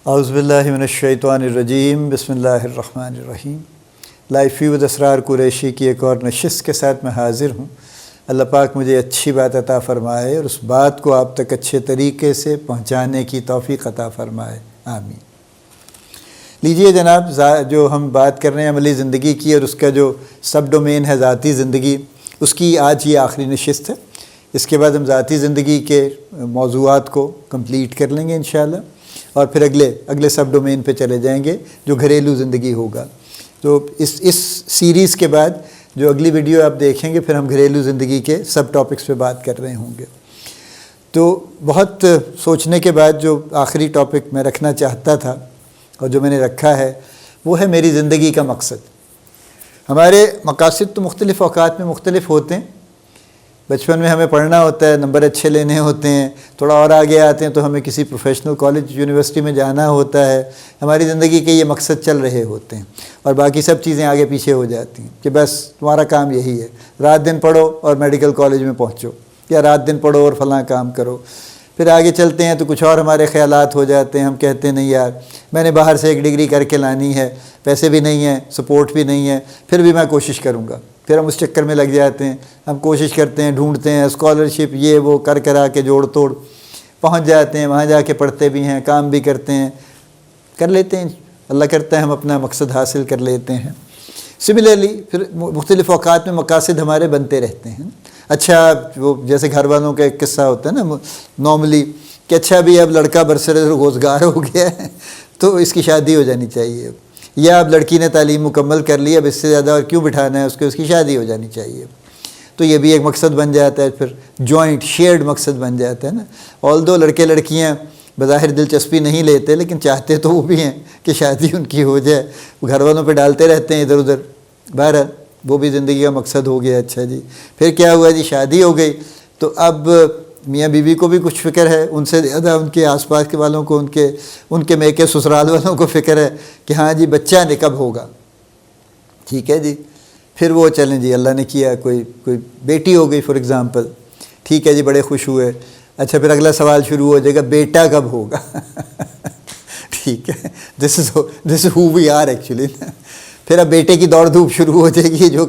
اعوذ باللہ من الشیطان الرجیم، بسم اللہ الرحمن الرحیم۔ لائف ویو ود اسرار قریشی کی ایک اور نشست کے ساتھ میں حاضر ہوں۔ اللہ پاک مجھے اچھی بات عطا فرمائے اور اس بات کو آپ تک اچھے طریقے سے پہنچانے کی توفیق عطا فرمائے، آمین۔ لیجئے جناب، جو ہم بات کر رہے ہیں عملی زندگی کی اور اس کا جو سب ڈومین ہے ذاتی زندگی، اس کی آج یہ آخری نشست ہے۔ اس کے بعد ہم ذاتی زندگی کے موضوعات کو کمپلیٹ کر لیں گے انشاءاللہ، اور پھر اگلے سب ڈومین پہ چلے جائیں گے جو گھریلو زندگی ہوگا۔ تو اس سیریز کے بعد جو اگلی ویڈیو آپ دیکھیں گے، پھر ہم گھریلو زندگی کے سب ٹاپکس پہ بات کر رہے ہوں گے۔ تو بہت سوچنے کے بعد جو آخری ٹاپک میں رکھنا چاہتا تھا اور جو میں نے رکھا ہے وہ ہے میری زندگی کا مقصد۔ ہمارے مقاصد تو مختلف اوقات میں مختلف ہوتے ہیں۔ بچپن میں ہمیں پڑھنا ہوتا ہے، نمبر اچھے لینے ہوتے ہیں، تھوڑا اور آگے آتے ہیں تو ہمیں کسی پروفیشنل کالج یونیورسٹی میں جانا ہوتا ہے۔ ہماری زندگی کے یہ مقصد چل رہے ہوتے ہیں اور باقی سب چیزیں آگے پیچھے ہو جاتی ہیں کہ بس تمہارا کام یہی ہے، رات دن پڑھو اور میڈیکل کالج میں پہنچو، یا رات دن پڑھو اور فلاں کام کرو۔ پھر آگے چلتے ہیں تو کچھ اور ہمارے خیالات ہو جاتے ہیں۔ ہم کہتے ہیں نہیں یار، میں نے باہر سے ایک ڈگری کر کے لانی ہے، پیسے بھی نہیں ہیں، سپورٹ بھی نہیں ہے، پھر بھی میں کوشش کروں گا۔ پھر ہم اس چکر میں لگ جاتے ہیں، ہم کوشش کرتے ہیں، ڈھونڈتے ہیں، اسکالرشپ یہ وہ کرا کے جوڑ توڑ پہنچ جاتے ہیں، وہاں جا کے پڑھتے بھی ہیں، کام بھی کرتے ہیں، کر لیتے ہیں، اللہ کرتا ہے ہم اپنا مقصد حاصل کر لیتے ہیں۔ سملرلی پھر مختلف اوقات میں مقاصد ہمارے بنتے رہتے ہیں۔ اچھا، وہ جیسے گھر والوں کا ایک قصہ ہوتا ہے نا نارملی کہ اچھا بھی اب لڑکا برسر روزگار ہو گیا ہے تو اس کی شادی ہو جانی چاہیے، یا اب لڑکی نے تعلیم مکمل کر لی، اب اس سے زیادہ اور کیوں بٹھانا ہے اس کی شادی ہو جانی چاہیے۔ تو یہ بھی ایک مقصد بن جاتا ہے، پھر جوائنٹ شیئرڈ مقصد بن جاتا ہے نا۔ آلدو لڑکے لڑکیاں بظاہر دلچسپی نہیں لیتے لیکن چاہتے تو وہ بھی ہیں کہ شادی ان کی ہو جائے، وہ گھر والوں پہ ڈالتے رہتے ہیں ادھر ادھر، بہرحال وہ بھی زندگی کا مقصد ہو گیا۔ اچھا جی، پھر کیا ہوا جی، شادی ہو گئی تو اب میاں بیوی کو بھی کچھ فکر ہے، ان سے زیادہ ان کے آس پاس کے والوں کو، ان کے میکے سسرال والوں کو فکر ہے کہ ہاں جی بچہ کب ہوگا۔ ٹھیک ہے جی، پھر وہ چلیں جی اللہ نے کیا کوئی بیٹی ہو گئی فار ایگزامپل، ٹھیک ہے جی بڑے خوش ہوئے۔ اچھا پھر اگلا سوال شروع ہو جائے گا، بیٹا کب ہوگا؟ ٹھیک ہے، this is who we are actually. پھر اب بیٹے کی دوڑ دھوپ شروع ہو جائے گی جو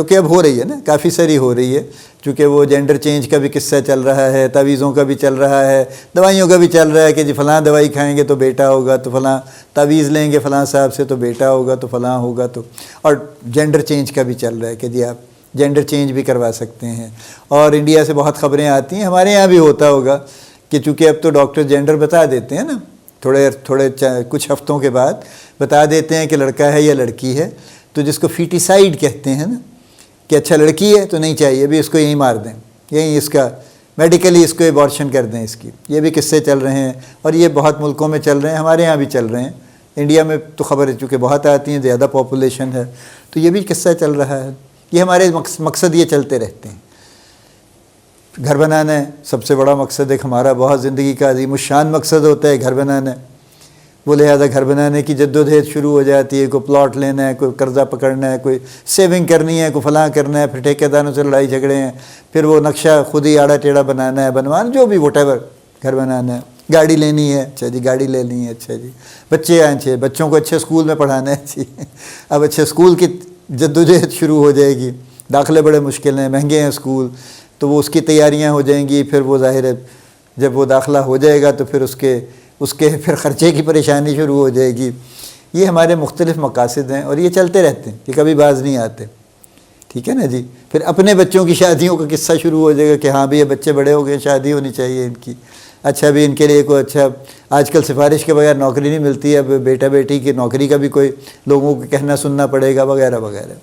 کہ اب ہو رہی ہے نا، کافی ساری ہو رہی ہے، چونکہ وہ جینڈر چینج کا بھی قصہ چل رہا ہے، تعویذوں کا بھی چل رہا ہے، دوائیوں کا بھی چل رہا ہے کہ جی فلاں دوائی کھائیں گے تو بیٹا ہوگا، تو فلاں تعویذ لیں گے فلاں صاحب سے تو بیٹا ہوگا، تو فلاں ہوگا، تو اور جینڈر چینج کا بھی چل رہا ہے کہ جی آپ جینڈر چینج بھی کروا سکتے ہیں۔ اور انڈیا سے بہت خبریں آتی ہیں، ہمارے یہاں بھی ہوتا ہوگا کہ چونکہ اب تو ڈاکٹر جینڈر بتا دیتے ہیں نا، تھوڑے کچھ ہفتوں کے بعد بتا دیتے ہیں کہ لڑکا ہے یا لڑکی ہے، تو جس کو فیٹیسائیڈ کہتے ہیں نا کہ اچھا لڑکی ہے تو نہیں چاہیے، ابھی اس کو یہیں مار دیں، یہیں اس کا میڈیکلی اس کو ایبارشن کر دیں اس کی۔ یہ بھی قصے چل رہے ہیں اور یہ بہت ملکوں میں چل رہے ہیں، ہمارے یہاں بھی چل رہے ہیں۔ انڈیا میں تو خبریں چونکہ بہت آتی ہیں، زیادہ پاپولیشن ہے، تو یہ بھی قصہ چل رہا ہے۔ یہ ہمارے مقصد یہ چلتے رہتے ہیں۔ گھر بنانا ہے سب سے بڑا مقصد، ایک ہمارا بہت زندگی کا عظیم الشان مقصد ہوتا ہے گھر بنانا ہے۔ وہ لہذا گھر بنانے کی جدوجہد شروع ہو جاتی ہے، کوئی پلاٹ لینا ہے، کوئی قرضہ پکڑنا ہے، کوئی سیونگ کرنی ہے، کوئی فلاں کرنا ہے، پھر ٹھیکیداروں سے لڑائی جھگڑے ہیں، پھر وہ نقشہ خود ہی آڑا ٹیڑھا بنانا ہے، بنوانا جو بھی وٹ ایور گھر بنانا ہے۔ گاڑی لینی ہے، اچھا جی گاڑی لینی ہے، اچھا جی بچے آئیں، اچھے بچوں کو اچھے اسکول میں پڑھانا ہے جی، اب اچھے اسکول کی جدوجہد شروع ہو جائے گی، داخلے بڑے مشکل ہیں، مہنگے ہیں اسکول، تو وہ اس کی تیاریاں ہو جائیں گی۔ پھر وہ ظاہر ہے جب وہ داخلہ ہو جائے گا تو پھر اس کے پھر خرچے کی پریشانی شروع ہو جائے گی۔ یہ ہمارے مختلف مقاصد ہیں اور یہ چلتے رہتے ہیں، یہ کبھی باز نہیں آتے، ٹھیک ہے نا جی۔ پھر اپنے بچوں کی شادیوں کا قصہ شروع ہو جائے گا کہ ہاں بھی یہ بچے بڑے ہو گئے، شادی ہونی چاہیے ان کی۔ اچھا بھی ان کے لیے کوئی اچھا، آج کل سفارش کے بغیر نوکری نہیں ملتی، اب بیٹا بیٹی کی نوکری کا بھی کوئی لوگوں کو کہنا سننا پڑے گا وغیرہ وغیرہ۔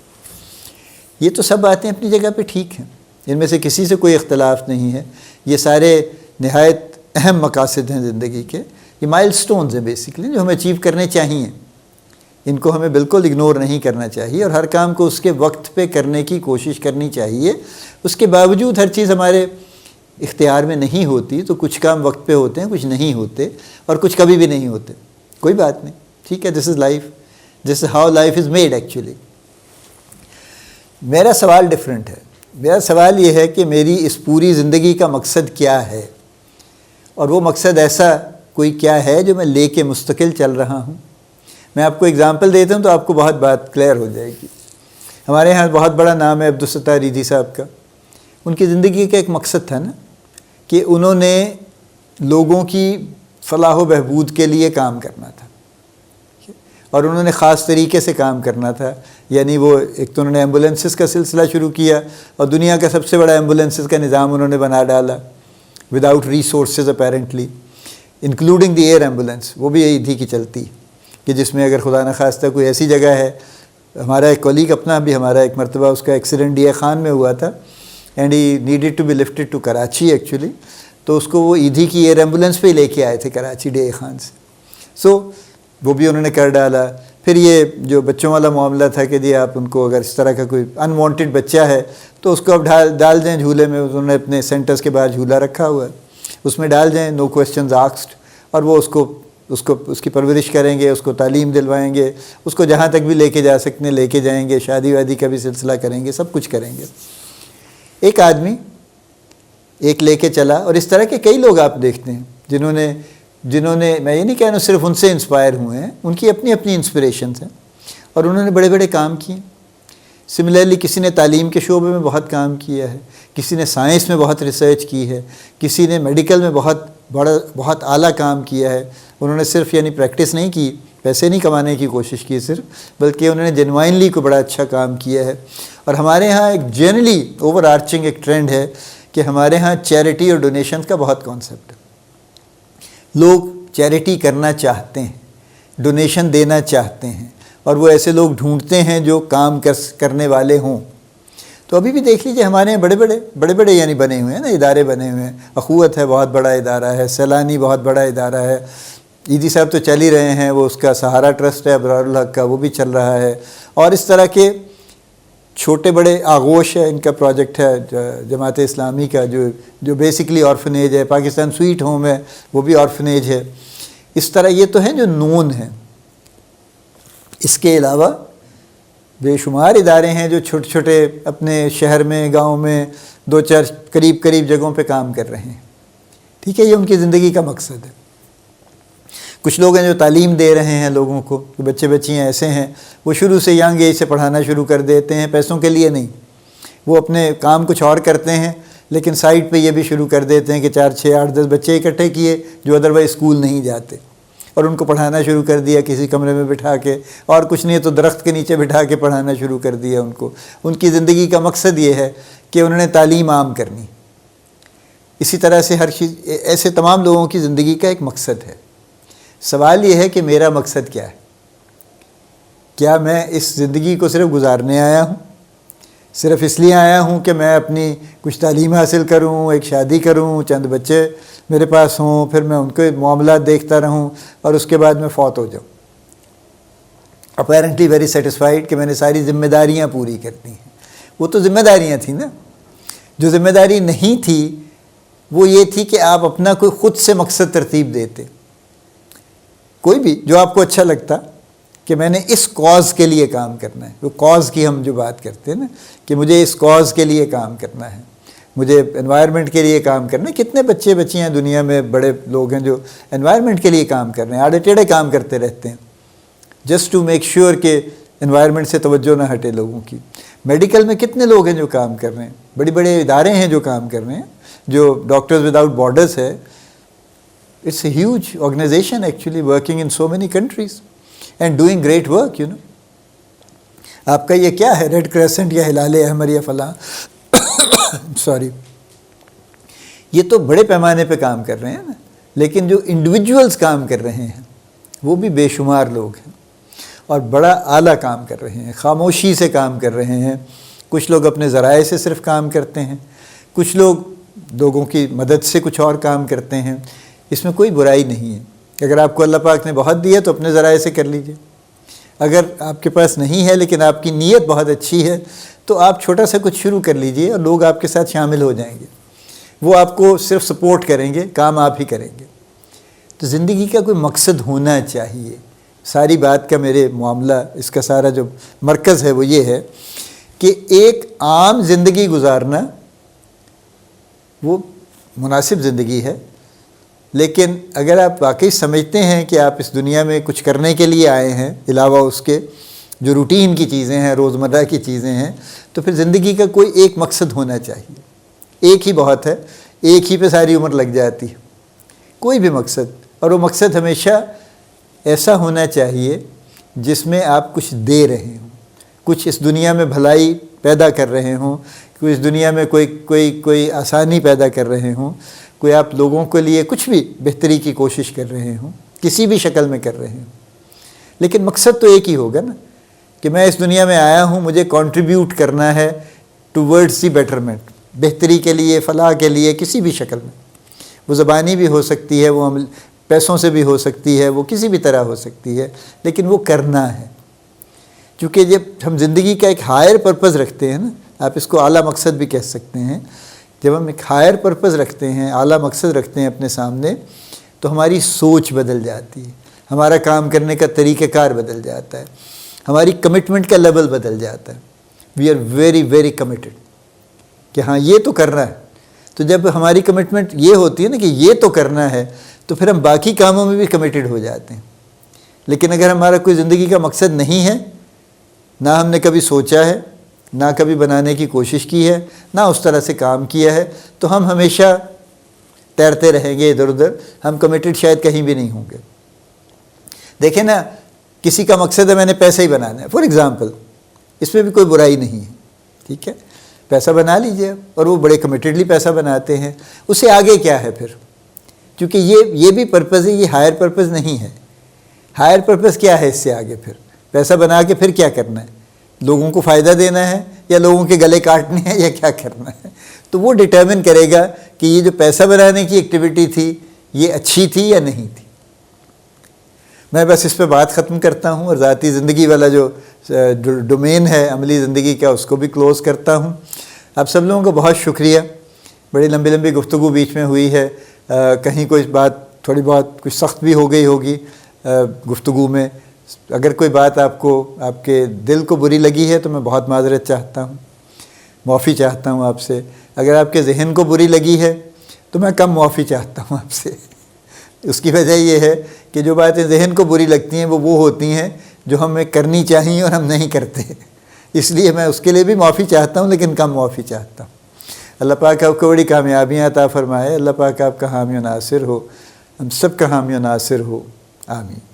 یہ تو سب باتیں اپنی جگہ پہ ٹھیک ہیں، ان میں سے کسی سے کوئی اختلاف نہیں ہے۔ یہ سارے نہایت اہم مقاصد ہیں زندگی کے، یہ مائل سٹونز ہیں بیسکلی جو ہمیں اچیو کرنے چاہیے۔ ان کو ہمیں بالکل اگنور نہیں کرنا چاہیے اور ہر کام کو اس کے وقت پہ کرنے کی کوشش کرنی چاہیے۔ اس کے باوجود ہر چیز ہمارے اختیار میں نہیں ہوتی، تو کچھ کام وقت پہ ہوتے ہیں، کچھ نہیں ہوتے، اور کچھ کبھی بھی نہیں ہوتے، کوئی بات نہیں، ٹھیک ہے، this is life, this is how life is made actually. میرا سوال ڈیفرنٹ ہے، میرا سوال یہ ہے کہ میری اس پوری زندگی کا مقصد کیا ہے، اور وہ مقصد ایسا کوئی کیا ہے جو میں لے کے مستقل چل رہا ہوں. میں آپ کو اگزامپل دیتا ہوں تو آپ کو بہت بات کلیئر ہو جائے گی. ہمارے ہاں بہت بڑا نام ہے عبدالستار ایدھی صاحب کا. ان کی زندگی کا ایک مقصد تھا نا کہ انہوں نے لوگوں کی فلاح و بہبود کے لیے کام کرنا تھا اور انہوں نے خاص طریقے سے کام کرنا تھا. یعنی وہ ایک تو انہوں نے ایمبولینسز کا سلسلہ شروع کیا اور دنیا کا سب سے بڑا ایمبولینسز کا نظام انہوں نے بنا ڈالا without resources apparently including the air ambulance. وہ بھی ایدھی کی چلتی کہ جس میں اگر خدا نخواستہ کوئی ایسی جگہ ہے. ہمارا ایک کولیگ اپنا بھی ہمارا ایک مرتبہ اس کا ایکسیڈنٹ ڈی اے خان میں ہوا تھا and he needed to be lifted to Karachi actually. تو اس کو وہ ایدھی کی ایئر ایمبولینس پہ ہی لے کے آئے تھے کراچی ڈی اے خان سے. سو وہ بھی انہوں نے کر ڈالا. پھر یہ جو بچوں والا معاملہ تھا کہ جی آپ ان کو اگر اس طرح کا کوئی انوانٹیڈ بچہ ہے تو اس کو اب ڈال دیں جھولے میں. انہوں نے اپنے سینٹرز کے باہر جھولا رکھا ہوا ہے, اس میں ڈال دیں, نو کویسچنز آسکڈ, اور وہ اس کی پرورش کریں گے, اس کو تعلیم دلوائیں گے, اس کو جہاں تک بھی لے کے جا سکتے ہیں لے کے جائیں گے, شادی وادی کا بھی سلسلہ کریں گے, سب کچھ کریں گے. ایک آدمی ایک لے کے چلا, اور اس طرح کے کئی لوگ آپ دیکھتے ہیں جنہوں نے میں یہ نہیں کہہ رہا ہوں صرف ان سے انسپائر ہوئے ہیں, ان کی اپنی اپنی انسپریشنز ہیں اور انہوں نے بڑے بڑے کام کیے. سملرلی کسی نے تعلیم کے شعبے میں بہت کام کیا ہے, کسی نے سائنس میں بہت ریسرچ کی ہے, کسی نے میڈیکل میں بہت اعلیٰ کام کیا ہے. انہوں نے صرف یعنی پریکٹس نہیں کی, پیسے نہیں کمانے کی کوشش کی صرف, بلکہ انہوں نے جینوائنلی کو بڑا اچھا کام کیا ہے. اور ہمارے ہاں ایک جنرلی اوور آرچنگ ایک ٹرینڈ ہے کہ ہمارے ہاں چیریٹی اور ڈونیشنز کا بہت کانسیپٹ ہے. لوگ چیریٹی کرنا چاہتے ہیں, ڈونیشن دینا چاہتے ہیں, اور وہ ایسے لوگ ڈھونڈتے ہیں جو کام کرنے والے ہوں. تو ابھی بھی دیکھ لیجیے ہمارے یہاں بڑے بڑے یعنی بنے ہوئے ہیں نا, ادارے بنے ہوئے ہیں. اخوت ہے بہت بڑا ادارہ ہے, سیلانی بہت بڑا ادارہ ہے, ایدھی صاحب تو چل ہی رہے ہیں, وہ اس کا سہارا ٹرسٹ ہے ابرار الحق کا, وہ بھی چل رہا ہے. اور اس طرح کے چھوٹے بڑے آغوش ہے, ان کا پروجیکٹ ہے جماعت اسلامی کا جو بیسکلی آرفنیج ہے. پاکستان سویٹ ہوم ہے, وہ بھی آرفنیج ہے. اس طرح یہ تو ہیں جو نون ہیں. اس کے علاوہ بے شمار ادارے ہیں جو چھوٹے چھوٹے اپنے شہر میں, گاؤں میں, 2-4 قریب جگہوں پہ کام کر رہے ہیں. ٹھیک ہے, یہ ان کی زندگی کا مقصد ہے. کچھ لوگ ہیں جو تعلیم دے رہے ہیں لوگوں کو, کہ بچے بچیاں ایسے ہیں وہ شروع سے ینگ ایج سے پڑھانا شروع کر دیتے ہیں, پیسوں کے لیے نہیں. وہ اپنے کام کچھ اور کرتے ہیں لیکن سائڈ پہ یہ بھی شروع کر دیتے ہیں کہ 4, 6, 8, 10 بچے اکٹھے کیے جو ادروائز اسکول نہیں جاتے, اور ان کو پڑھانا شروع کر دیا کسی کمرے میں بٹھا کے, اور کچھ نہیں تو درخت کے نیچے بٹھا کے پڑھانا شروع کر دیا ان کو. ان کی زندگی کا مقصد یہ ہے کہ انہوں نے تعلیم عام کرنی. اسی طرح سے ہر چیز, ایسے تمام لوگوں کی زندگی کا ایک مقصد ہے. سوال یہ ہے کہ میرا مقصد کیا ہے؟ کیا میں اس زندگی کو صرف گزارنے آیا ہوں, صرف اس لیے آیا ہوں کہ میں اپنی کچھ تعلیم حاصل کروں, ایک شادی کروں, چند بچے میرے پاس ہوں, پھر میں ان کے معاملات دیکھتا رہوں اور اس کے بعد میں فوت ہو جاؤں اپیرنٹلی ویری سیٹسفائیڈ کہ میں نے ساری ذمہ داریاں پوری کر دی ہیں؟ وہ تو ذمہ داریاں تھیں نا. جو ذمہ داری نہیں تھی وہ یہ تھی کہ آپ اپنا کوئی خود سے مقصد ترتیب دیتے, کوئی بھی جو آپ کو اچھا لگتا کہ میں نے اس کاز کے لیے کام کرنا ہے. وہ کاز کی ہم جو بات کرتے ہیں نا کہ مجھے اس کاز کے لیے کام کرنا ہے, مجھے انوائرمنٹ کے لیے کام کرنا ہے. کتنے بچے بچیاں دنیا میں بڑے لوگ ہیں جو انوائرمنٹ کے لیے کام کر رہے ہیں, آڑے ٹیڑھے کام کرتے رہتے ہیں جسٹ ٹو میک شیور کہ انوائرمنٹ سے توجہ نہ ہٹے لوگوں کی. میڈیکل میں کتنے لوگ ہیں جو کام کر رہے ہیں, بڑے بڑے ادارے ہیں جو کام کر رہے ہیں, جو ڈاکٹرز وداؤٹ بارڈرز ہے. It's a huge organization actually working in so many countries and doing great work, you know. آپ کا یہ کیا ہے, ریڈ کریسنٹ یا ہلال احمر یا فلاں سوری, یہ تو بڑے پیمانے پہ کام کر رہے ہیں نا, لیکن جو انڈیویجولز کام کر رہے ہیں وہ بھی بے شمار لوگ ہیں اور بڑا اعلیٰ کام کر رہے ہیں, خاموشی سے کام کر رہے ہیں. کچھ لوگ اپنے ذرائع سے صرف کام کرتے ہیں, کچھ لوگ لوگوں کی مدد سے کچھ اور کام کرتے ہیں. اس میں کوئی برائی نہیں ہے. اگر آپ کو اللہ پاک نے بہت دیا تو اپنے ذرائع سے کر لیجئے. اگر آپ کے پاس نہیں ہے لیکن آپ کی نیت بہت اچھی ہے تو آپ چھوٹا سا کچھ شروع کر لیجئے اور لوگ آپ کے ساتھ شامل ہو جائیں گے. وہ آپ کو صرف سپورٹ کریں گے, کام آپ ہی کریں گے. تو زندگی کا کوئی مقصد ہونا چاہیے. ساری بات کا میرے معاملہ, اس کا سارا جو مرکز ہے وہ یہ ہے کہ ایک عام زندگی گزارنا وہ مناسب زندگی ہے, لیکن اگر آپ واقعی سمجھتے ہیں کہ آپ اس دنیا میں کچھ کرنے کے لیے آئے ہیں علاوہ اس کے جو روٹین کی چیزیں ہیں، روزمرہ کی چیزیں ہیں، تو پھر زندگی کا کوئی ایک مقصد ہونا چاہیے. ایک ہی بہت ہے، ایک ہی پہ ساری عمر لگ جاتی ہے. کوئی بھی مقصد، اور وہ مقصد ہمیشہ ایسا ہونا چاہیے جس میں آپ کچھ دے رہے ہوں، کچھ اس دنیا میں بھلائی پیدا کر رہے ہوں، کوئی اس دنیا میں کوئی آسانی پیدا کر رہے ہوں، کوئی آپ لوگوں کے لیے کچھ بھی بہتری کی کوشش کر رہے ہوں، کسی بھی شکل میں کر رہے ہوں. لیکن مقصد تو ایک ہی ہوگا نا کہ میں اس دنیا میں آیا ہوں، مجھے کنٹریبیوٹ کرنا ہے ٹورڈز دی بیٹرمنٹ، بہتری کے لیے، فلاح کے لیے، کسی بھی شکل میں. وہ زبانی بھی ہو سکتی ہے، وہ پیسوں سے بھی ہو سکتی ہے، وہ کسی بھی طرح ہو سکتی ہے، لیکن وہ کرنا ہے. چونکہ جب ہم زندگی کا ایک ہائر پرپز رکھتے ہیں نا، آپ اس کو اعلیٰ مقصد بھی کہہ سکتے ہیں، جب ہم ایک ہائر پرپز رکھتے ہیں، اعلیٰ مقصد رکھتے ہیں اپنے سامنے، تو ہماری سوچ بدل جاتی ہے، ہمارا کام کرنے کا طریقہ کار بدل جاتا ہے، ہماری کمٹمنٹ کا لیول بدل جاتا ہے. We are very very committed کہ ہاں یہ تو کرنا ہے. تو جب ہماری کمٹمنٹ یہ ہوتی ہے نا کہ یہ تو کرنا ہے، تو پھر ہم باقی کاموں میں بھی کمیٹڈ ہو جاتے ہیں. لیکن اگر ہمارا کوئی زندگی کا مقصد نہیں ہے، نہ ہم نے کبھی سوچا ہے، نہ کبھی بنانے کی کوشش کی ہے، نہ اس طرح سے کام کیا ہے، تو ہم ہمیشہ تیرتے رہیں گے ادھر ادھر، ہم کمیٹڈ شاید کہیں بھی نہیں ہوں گے. دیکھیں نا، کسی کا مقصد ہے میں نے پیسہ ہی بنانا ہے، فار ایگزامپل، اس میں بھی کوئی برائی نہیں ہے، ٹھیک ہے، پیسہ بنا لیجئے، اور وہ بڑے کمیٹڈلی پیسہ بناتے ہیں. اس سے آگے کیا ہے پھر؟ کیونکہ یہ بھی پرپز ہے، یہ ہائر پرپز نہیں ہے. ہائر پرپز کیا ہے اس سے آگے؟ پھر پیسہ بنا کے پھر کیا کرنا ہے؟ لوگوں کو فائدہ دینا ہے، یا لوگوں کے گلے کاٹنے ہیں، یا کیا کرنا ہے؟ تو وہ ڈٹرمن کرے گا کہ یہ جو پیسہ بنانے کی ایکٹیویٹی تھی یہ اچھی تھی یا نہیں تھی. میں بس اس پہ بات ختم کرتا ہوں، اور ذاتی زندگی والا جو ڈومین ہے عملی زندگی کا، اس کو بھی کلوز کرتا ہوں. آپ سب لوگوں کا بہت شکریہ. بڑی لمبی لمبی گفتگو بیچ میں ہوئی ہے، کہیں کوئی بات تھوڑی بہت کچھ سخت بھی ہو گئی ہوگی گفتگو میں. اگر کوئی بات آپ کے دل کو بری لگی ہے تو میں بہت معذرت چاہتا ہوں، معافی چاہتا ہوں آپ سے. اگر آپ کے ذہن کو بری لگی ہے تو میں کم معافی چاہتا ہوں آپ سے. اس کی وجہ یہ ہے کہ جو باتیں ذہن کو بری لگتی ہیں وہ ہوتی ہیں جو ہمیں کرنی چاہیے اور ہم نہیں کرتے. اس لیے میں اس کے لیے بھی معافی چاہتا ہوں، لیکن کم معافی چاہتا ہوں. اللہ پاک آپ کو بڑی کامیابیاں عطا فرمائے. اللہ پاک آپ کا حامی و ناصر ہو، ہم سب کا حامی و ناصر ہو. آمین.